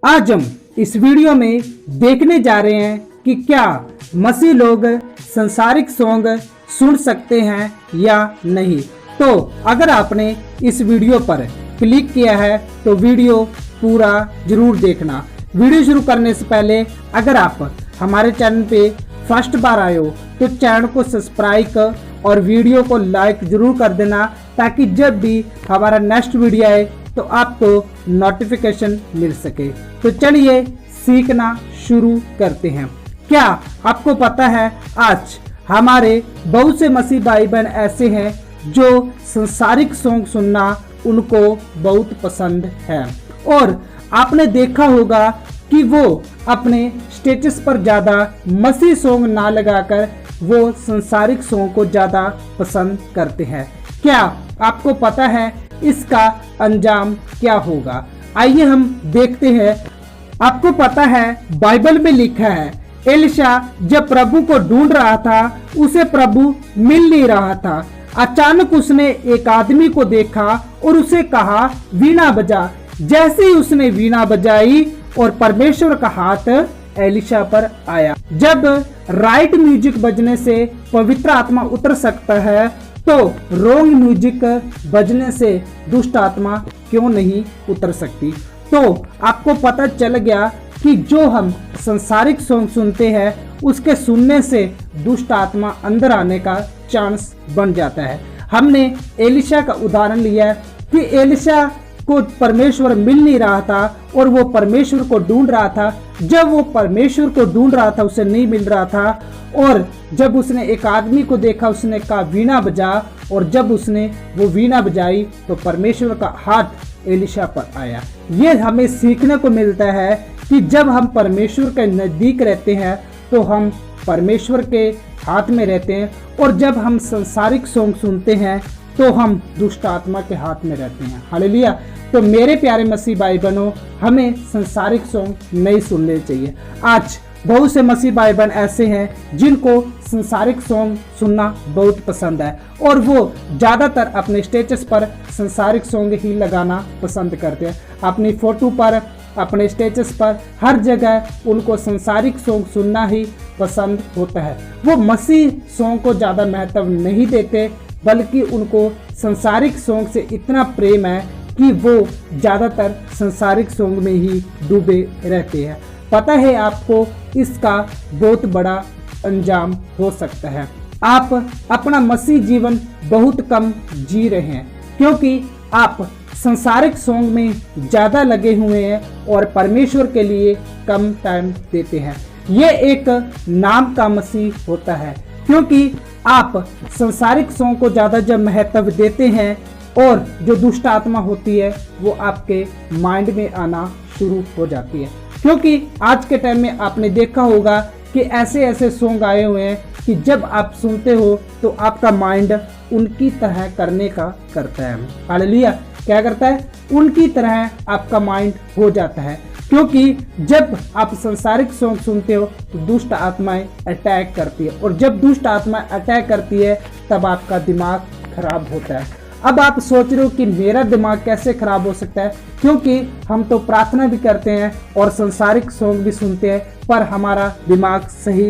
आज हम इस वीडियो में देखने जा रहे हैं कि क्या मसीह लोग संसारिक सॉन्ग सुन सकते हैं या नहीं। तो अगर आपने इस वीडियो पर क्लिक किया है तो वीडियो पूरा जरूर देखना। वीडियो शुरू करने से पहले अगर आप हमारे चैनल पे फर्स्ट बार आए हो तो चैनल को सब्सक्राइब और वीडियो को लाइक जरूर कर देना, ताकि जब भी हमारा नेक्स्ट वीडियो आए तो आपको नोटिफिकेशन मिल सके। तो चलिए सीखना शुरू करते हैं। क्या आपको पता है आज हमारे बहुत से मसीह भाई बहन ऐसे हैं जो संसारिक सॉन्ग सुनना उनको बहुत पसंद है, और आपने देखा होगा कि वो अपने स्टेटस पर ज़्यादा मसीह सॉन्ग ना लगाकर वो संसारिक सॉन्ग को ज़्यादा पसंद करते हैं। क्या आपको पता है इसका अंजाम क्या होगा? आइए हम देखते हैं। आपको पता है बाइबल में लिखा है एलिशा जब प्रभु को ढूंढ रहा था उसे प्रभु मिल नहीं रहा था। अचानक उसने एक आदमी को देखा और उसे कहा वीणा बजा। जैसे ही उसने वीणा बजाई और परमेश्वर का हाथ एलिशा पर आया। जब राइट म्यूजिक बजने से पवित्र आत्मा उतर सकता है तो रॉन्ग म्यूजिक बजने से दुष्ट आत्मा क्यों नहीं उतर सकती? तो आपको पता चल गया कि जो हम संसारिक सॉन्ग सुनते हैं उसके सुनने से दुष्ट आत्मा अंदर आने का चांस बन जाता है। हमने एलिशा का उदाहरण लिया कि एलिशा को परमेश्वर मिल नहीं रहा था और वो परमेश्वर को ढूंढ रहा था। जब वो परमेश्वर को ढूंढ रहा था उसे नहीं मिल रहा था, और जब उसने एक आदमी को देखा उसने कहा वीणा बजा, और जब उसने वो वीणा बजाई तो परमेश्वर का हाथ एलिशा पर आया। ये हमें सीखने को मिलता है कि जब हम परमेश्वर के नज़दीक रहते हैं तो हम परमेश्वर के हाथ में रहते हैं, और जब हम संसारिक सॉन्ग सुनते हैं तो हम दुष्ट आत्मा के हाथ में रहते हैं। हालेलुया। तो मेरे प्यारे मसीह भाई बहनों, हमें संसारिक सॉन्ग नहीं सुनने चाहिए। आज बहुत से मसीह भाई बहन ऐसे हैं जिनको संसारिक सॉन्ग सुनना बहुत पसंद है, और वो ज़्यादातर अपने स्टेटस पर संसारिक सॉन्ग ही लगाना पसंद करते हैं। अपनी फ़ोटो पर, अपने स्टेटस पर, हर जगह उनको संसारिक सॉन्ग सुनना ही पसंद होता है। वो मसीह सॉन्ग को ज़्यादा महत्व नहीं देते, बल्कि उनको संसारिक सॉन्ग से इतना प्रेम है कि वो ज़्यादातर संसारिक सॉन्ग में ही डूबे रहते हैं। पता है आपको इसका बहुत बड़ा अंजाम हो सकता है। आप अपना मसीह जीवन बहुत कम जी रहे हैं क्योंकि आप संसारिक सॉन्ग में ज़्यादा लगे हुए हैं और परमेश्वर के लिए कम टाइम देते हैं। ये एक नाम का मसीह होता है, क्योंकि आप संसारिक सॉन्ग को ज़्यादा जब महत्व देते हैं और जो दुष्ट आत्मा होती है वो आपके माइंड में आना शुरू हो जाती है। क्योंकि आज के टाइम में आपने देखा होगा कि ऐसे ऐसे सॉन्ग आए हुए हैं कि जब आप सुनते हो तो आपका माइंड उनकी तरह करने का करता है। हालेलुया। क्या करता है? उनकी तरह आपका माइंड हो जाता है, क्योंकि जब आप संसारिक सॉन्ग सुनते हो तो दुष्ट आत्माएं अटैक करती है, और जब दुष्ट आत्माएं अटैक करती है तब आपका दिमाग खराब होता है। अब आप सोच रहे हो कि मेरा दिमाग कैसे खराब हो सकता है, क्योंकि हम तो प्रार्थना भी करते हैं और संसारिक सॉन्ग भी सुनते हैं पर हमारा दिमाग सही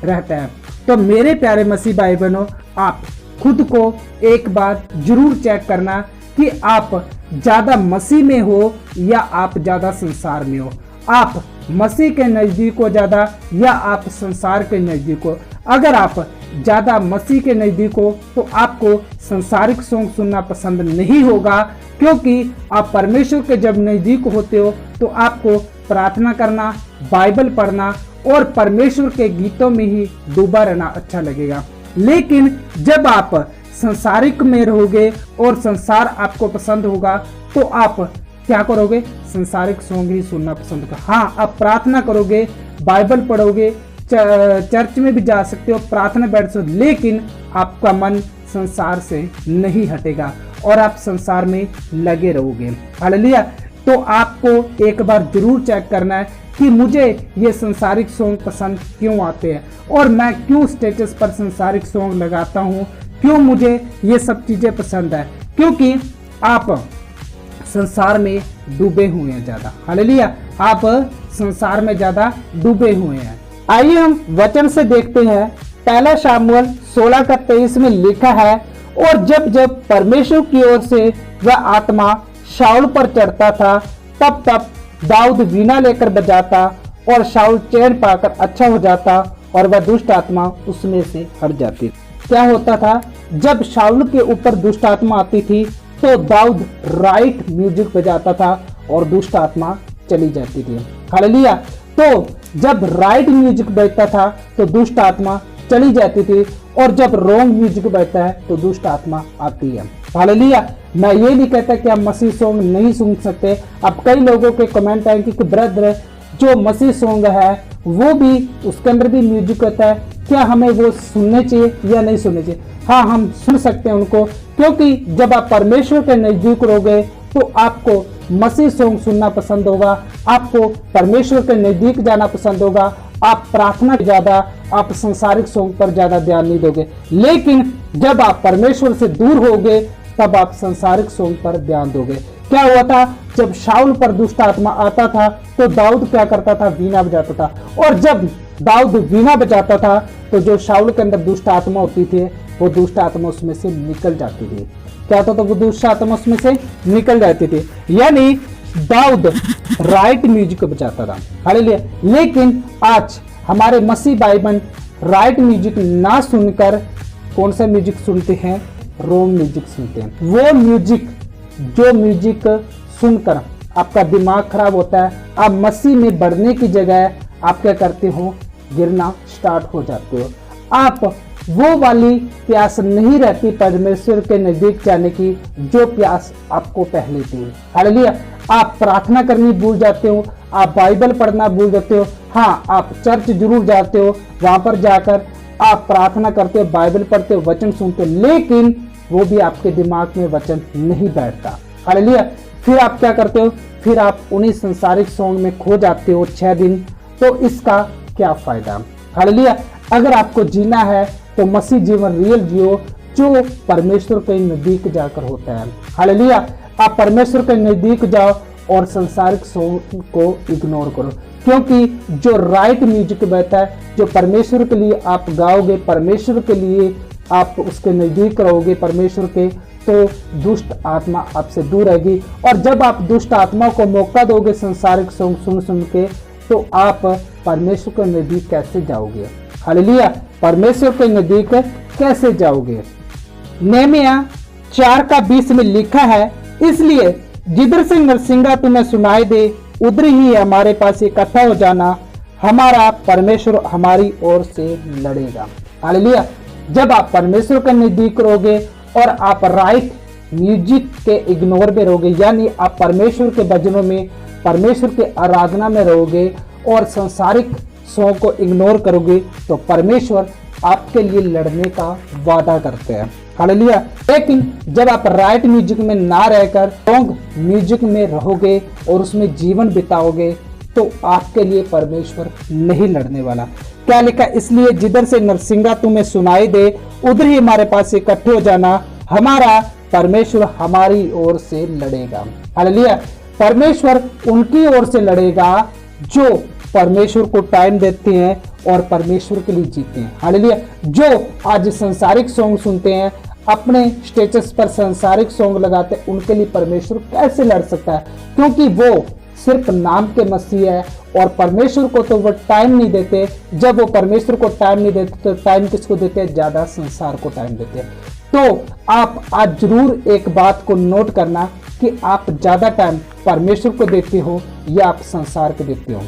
रहता है। तो मेरे प्यारे मसीह भाई बहनों, आप खुद को एक बार जरूर चेक करना कि आप ज़्यादा मसीह में हो या आप ज़्यादा संसार में हो। आप मसीह के नज़दीक हो ज़्यादा या आप संसार के नज़दीक हो। अगर आप ज़्यादा मसीह के नज़दीक हो तो आपको संसारिक सॉन्ग सुनना पसंद नहीं होगा, क्योंकि आप परमेश्वर के जब नज़दीक होते हो तो आपको प्रार्थना करना, बाइबल पढ़ना और परमेश्वर के गीतों में ही डूबा रहना अच्छा लगेगा। लेकिन जब आप संसारिक में रहोगे और संसार आपको पसंद होगा तो आप क्या करोगे? संसारिक सॉन्ग ही सुनना पसंद होगा। हाँ, आप प्रार्थना करोगे, बाइबल पढ़ोगे, चर्च में भी जा सकते हो, प्रार्थना बैठ सकते हो, लेकिन आपका मन संसार से नहीं हटेगा और आप संसार में लगे रहोगे। हालेलुया। तो आपको एक बार जरूर चेक करना है कि मुझे ये संसारिक सॉन्ग पसंद क्यों आते हैं और मैं क्यों स्टेटस पर संसारिक सॉन्ग लगाता हूँ, क्यों मुझे ये सब चीज़ें पसंद है। क्योंकि आप संसार में डूबे हुए हैं ज्यादा। हालेलुया, आप संसार में ज्यादा डूबे हुए हैं। आइए हम वचन से देखते हैं। पहला शामुएल 16 का 23 में लिखा है, और जब जब परमेश्वर की ओर से वह आत्मा शाऊल पर चढ़ता था, तब तब दाऊद वीणा लेकर बजाता और शाऊल चैन पाकर अच्छा हो जाता और वह दुष्ट आत्मा उसमें से हट जाती। क्या होता था, जब शाऊल के ऊपर दुष्ट आत्मा आती थी तो दाऊद राइट म्यूजिक बजाता था और दुष्ट आत्मा चली जाती थी। हालेलुया, तो जब राइट म्यूजिक बजता था तो दुष्ट आत्मा चली जाती थी, और जब रॉन्ग म्यूजिक बजता है तो दुष्ट आत्मा आती है। हालेलुया, मैं ये नहीं कहता कि आप मसीह सॉन्ग नहीं सुन सकते। अब कई लोगों के कमेंट आएंगे कि ब्रदर जो मसीह सॉन्ग है वो भी उसके अंदर भी म्यूजिक होता है, क्या हमें वो सुनने चाहिए या नहीं सुनने चाहिए? हाँ, हम सुन सकते हैं उनको, क्योंकि जब आप परमेश्वर के नजदीक रहोगे तो आपको मसीह सॉन्ग सुनना पसंद होगा, आपको परमेश्वर के नजदीक जाना पसंद होगा, आप प्रार्थना ज्यादा, आप संसारिक सॉन्ग पर ज्यादा ध्यान नहीं दोगे। लेकिन जब आप परमेश्वर से दूर होगे तब आप संसारिक सॉन्ग पर ध्यान दोगे। क्या हुआ था, जब शाऊल पर दुष्ट आत्मा आता था तो दाऊद क्या करता था, वीणा बजाता था, और जब दाऊद वीणा बजाता था तो जो शाऊल के अंदर दुष्ट आत्मा होती थी वो दुष्ट आत्मा उसमें से निकल जाती थी। क्या होता था, वो दुष्ट आत्मा उसमें से निकल जाती थी, यानी दाऊद राइट म्यूजिक बजाता था। हालेलुया, लेकिन आज हमारे मसीह भाई बहन राइट म्यूजिक ना सुनकर कौन सा म्यूजिक सुनते हैं, रॉन्ग म्यूजिक सुनते हैं। वो म्यूजिक, जो म्यूजिक सुनकर आपका दिमाग खराब होता है, आप मसीह में बढ़ने की जगह आप क्या करते हो, गिरना स्टार्ट हो जाते हो। आप वो वाली प्यास नहीं रहती परमेश्वर के नजदीक जाने की जो प्यास आपको पहले थी। हालेलुया, आप प्रार्थना करनी भूल जाते हो, आप बाइबल पढ़ना भूल जाते हो। हाँ, आप चर्च जरूर जाते हो, वहां पर जाकर आप प्रार्थना करते हो, बाइबल पढ़ते हो, वचन सुनते हो, लेकिन वो भी आपके दिमाग में वचन नहीं बैठता। हालेलुया, फिर आप क्या करते हो, फिर आप उन्हीं संसारिक सॉन्ग में खो जाते हो 6 दिन। तो इसका क्या फायदा? हालेलुया, अगर आपको जीना है तो मसीह जीवन रियल जियो जो परमेश्वर के नजदीक जाकर होता है। हालेलुया, आप परमेश्वर के नजदीक जाओ और संसारिक सॉन्ग को इग्नोर करो, क्योंकि जो राइट म्यूजिक बजता है, जो परमेश्वर के लिए आप गाओगे, परमेश्वर के लिए आप उसके नजदीक रहोगे परमेश्वर के, तो दुष्ट आत्मा आपसे दूर रहेगी। और जब आप दुष्ट आत्मा को मौका दोगे संसारिक सॉन्ग सुन सुन के, तो आप परमेश्वर के नजदीक कैसे जाओगे? हालेलुया, परमेश्वर के नजदीक कैसे जाओगे? नेहमिया 4 का 20 में लिखा है, इसलिए जिधर से नरसिंगा तुम्हें सुनाई दे उधर ही हमारे पास इकट्ठा हो जाना, हमारा परमेश्वर हमारी ओर से लड़ेगा। हालेलुया, जब आप परमेश्वर के नजदीक रहोगे और आप राइट म्यूजिक के इग्नोर में रहोगे, यानी आप परमेश्वर के भजनों में, परमेश्वर के आराधना में रहोगे और संसारिक सॉन्ग को इग्नोर करोगे, तो परमेश्वर आपके लिए लड़ने का वादा करते हैं। हालेलुया, लेकिन जब आप राइट म्यूजिक में ना रहकर रॉन्ग म्यूजिक में रहोगे और उसमें जीवन बिताओगे, तो आपके लिए परमेश्वर नहीं लड़ने वाला। क्या लिखा, इसलिए जिधर से नरसिंगा तुम्हें सुनाई दे उधर ही हमारे पास इकट्ठे हो जाना, हमारा परमेश्वर हमारी ओर से लड़ेगा। हालेलुया, परमेश्वर उनकी ओर से लड़ेगा जो परमेश्वर को टाइम देते हैं और परमेश्वर के लिए जीते हैं। हालेलुया, जो आज संसारिक सॉन्ग सुनते हैं, अपने स्टेटस पर संसारिक सॉन्ग लगाते हैं, उनके लिए परमेश्वर कैसे लड़ सकता है? क्योंकि वो सिर्फ नाम के मसीह है और परमेश्वर को तो वो टाइम नहीं देते। जब वो परमेश्वर को टाइम नहीं देते तो टाइम किसको देते हैं? ज्यादा संसार को टाइम देते हैं। तो आप आज जरूर एक बात को नोट करना कि आप ज्यादा टाइम परमेश्वर को देते हो या आप संसार को देते हो।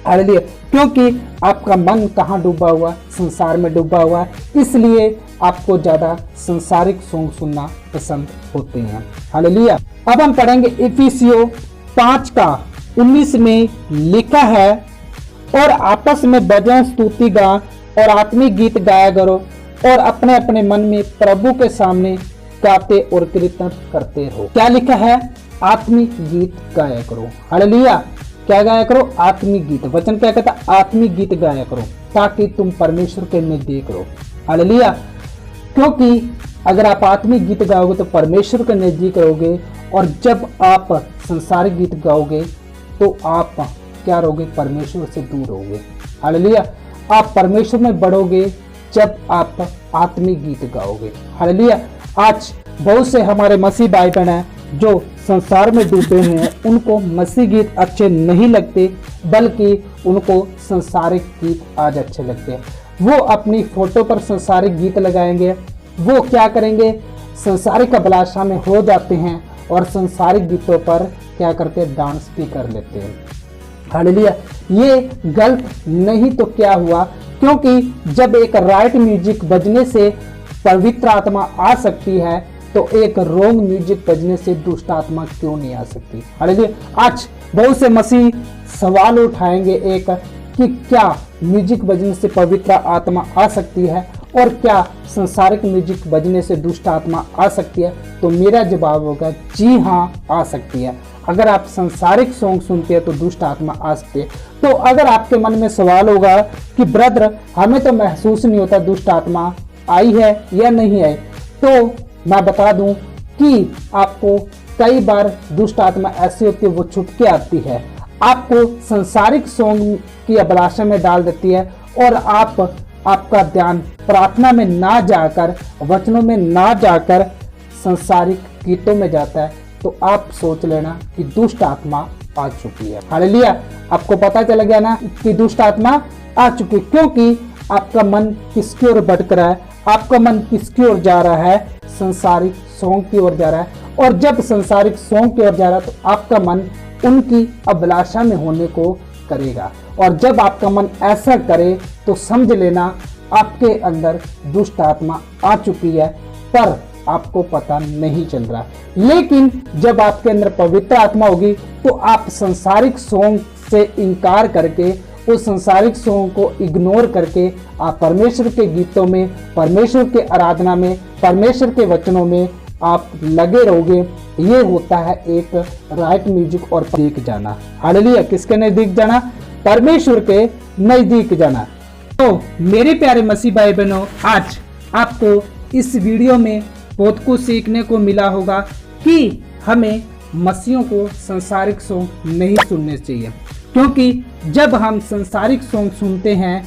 हालेलुया, क्योंकि आपका मन कहाँ डूबा हुआ? संसार में डूबा हुआ है, इसलिए आपको ज्यादा संसारिक सॉन्ग सुनना पसंद होते हैं। हालेलुया, अब हम पढ़ेंगे इफिसियों 5 का 19 में लिखा है, और आपस में भजन स्तुति गान और आत्मिक गीत गाया करो और अपने अपने मन में प्रभु के सामने गाते और कीर्तन करते रहो। क्या लिखा है? आत्मिक गीत गाया करो। हालेलुया, क्या गाया करो? आत्मिक गीत। वचन क्या कहता? आत्मिक गीत गाया करो ताकि तुम परमेश्वर के नजदीक रहो। हालेलुया, क्योंकि अगर आप आत्मिक गीत गाओगे तो परमेश्वर के नजदीक रहोगे, और जब आप संसारिक गीत गाओगे तो आप क्या रहोगे, परमेश्वर से दूर रहोगे। हालेलुया। आप परमेश्वर में बढ़ोगे जब आप आत्मिक गीत गाओगे। हालेलुया। आज बहुत से हमारे मसीह भाई बहन हैं जो संसार में डूबे हुए हैं, उनको मसीह गीत अच्छे नहीं लगते, बल्कि उनको संसारिक गीत आज अच्छे लगते हैं। वो अपनी फोटो पर संसारिक गीत लगाएंगे, वो क्या करेंगे, संसारिक अभिलाषा में हो जाते हैं और संसारिक गीतों पर क्या करते हैं, डांस भी कर लेते हैं। हालेलुया। ये गलत नहीं तो क्या हुआ, क्योंकि जब एक राइट म्यूजिक बजने से पवित्र आत्मा आ सकती है तो एक रॉन्ग म्यूजिक बजने से दुष्ट आत्मा क्यों नहीं आ सकती। हालेलुया। आज बहुत से मसीह सवाल उठाएंगे एक कि क्या म्यूजिक बजने से पवित्र आत्मा आ सकती है और क्या संसारिक म्यूजिक बजने से दुष्ट आत्मा आ सकती है। तो मेरा जवाब होगा जी हाँ, आ सकती है। अगर आप संसारिक सॉन्ग सुनते हैं तो दुष्ट आत्मा आ सकती है। तो अगर आपके मन में सवाल होगा कि ब्रदर हमें तो महसूस नहीं होता दुष्ट आत्मा आई है या नहीं आई, तो मैं बता दूं कि आपको कई बार दुष्ट आत्मा ऐसी होती है वो छुप के आती है, आपको संसारिक सॉन्ग की अभिलाषा में डाल देती है और आपका ध्यान प्रार्थना में ना जाकर, वचनों में ना जाकर संसारिक गीतों में जाता है। तो आप सोच लेना कि दुष्ट आत्मा आ चुकी है। हालेलुया। आपको पता चल गया ना कि दुष्ट आत्मा आ चुकी, क्योंकि आपका मन किसकी ओर भटक रहा है, आपका मन किसकी ओर जा रहा है, संसारिक सॉन्ग की ओर जा रहा है। और जब संसारिक सॉन्ग की ओर जा रहा है तो आपका मन उनकी अभिलाषा में होने को करेगा, और जब आपका मन ऐसा करे तो समझ लेना आपके अंदर दुष्ट आत्मा आ चुकी है, पर आपको पता नहीं चल रहा। लेकिन जब आपके अंदर पवित्र आत्मा होगी तो आप संसारिक सॉन्ग से इनकार करके, उस संसारिक सॉन्ग को इग्नोर करके आप परमेश्वर के गीतों में, परमेश्वर के आराधना में, परमेश्वर के वचनों में आप लगे रहोगे। ये होता है एक राइट म्यूजिक और नजदीक जाना। हालेलुया। किसके नजदीक जाना, परमेश्वर के नजदीक जाना। तो मेरे प्यारे मसीह भाई बहनों, आज आपको इस वीडियो में बहुत कुछ सीखने को मिला होगा कि हमें मसीहों को संसारिक सॉन्ग नहीं सुनने चाहिए, क्योंकि जब हम संसारिक सॉन्ग सुनते हैं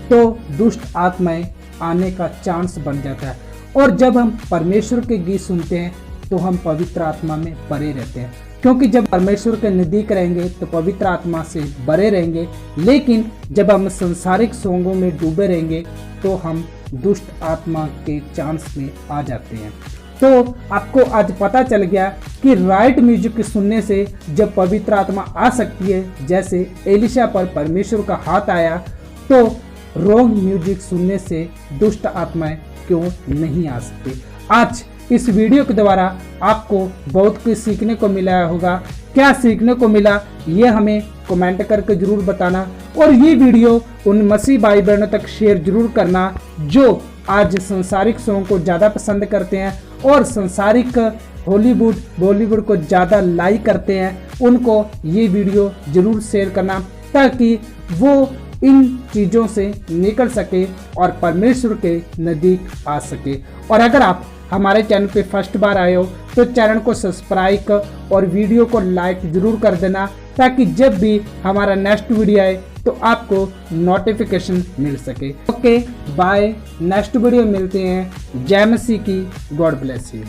तो दुष्ट आत्माएं आने का चांस बन जाता है, और जब हम परमेश्वर के गीत सुनते हैं तो हम पवित्र आत्मा में बने रहते हैं, क्योंकि जब परमेश्वर के नजदीक रहेंगे तो पवित्र आत्मा से बने रहेंगे। लेकिन जब हम संसारिक सॉन्गों में डूबे रहेंगे तो हम दुष्ट आत्मा के चांस में आ जाते हैं। तो आपको आज पता चल गया कि राइट म्यूजिक सुनने से जब पवित्र आत्मा आ सकती है, जैसे एलिशा पर परमेश्वर का हाथ आया, तो रॉन्ग म्यूजिक सुनने से दुष्ट आत्माएं क्यों नहीं आ सकती। आज इस वीडियो के द्वारा आपको बहुत कुछ सीखने को मिला होगा। क्या सीखने को मिला ये हमें कमेंट करके जरूर बताना, और ये वीडियो उन मसीह भाई बहनों तक शेयर जरूर करना जो आज संसारिक सॉन्ग को ज़्यादा पसंद करते हैं और संसारिक हॉलीवुड बॉलीवुड को ज़्यादा लाइक करते हैं। उनको ये वीडियो जरूर शेयर करना ताकि वो इन चीज़ों से निकल सके और परमेश्वर के नज़दीक आ सके। और अगर आप हमारे चैनल पे फर्स्ट बार आए हो तो चैनल को सब्सक्राइब और वीडियो को लाइक जरूर कर देना, ताकि जब भी हमारा नेक्स्ट वीडियो आए तो आपको नोटिफिकेशन मिल सके। ओके बाय, नेक्स्ट वीडियो मिलते हैं। जय मसीह की, गॉड ब्लेस यू।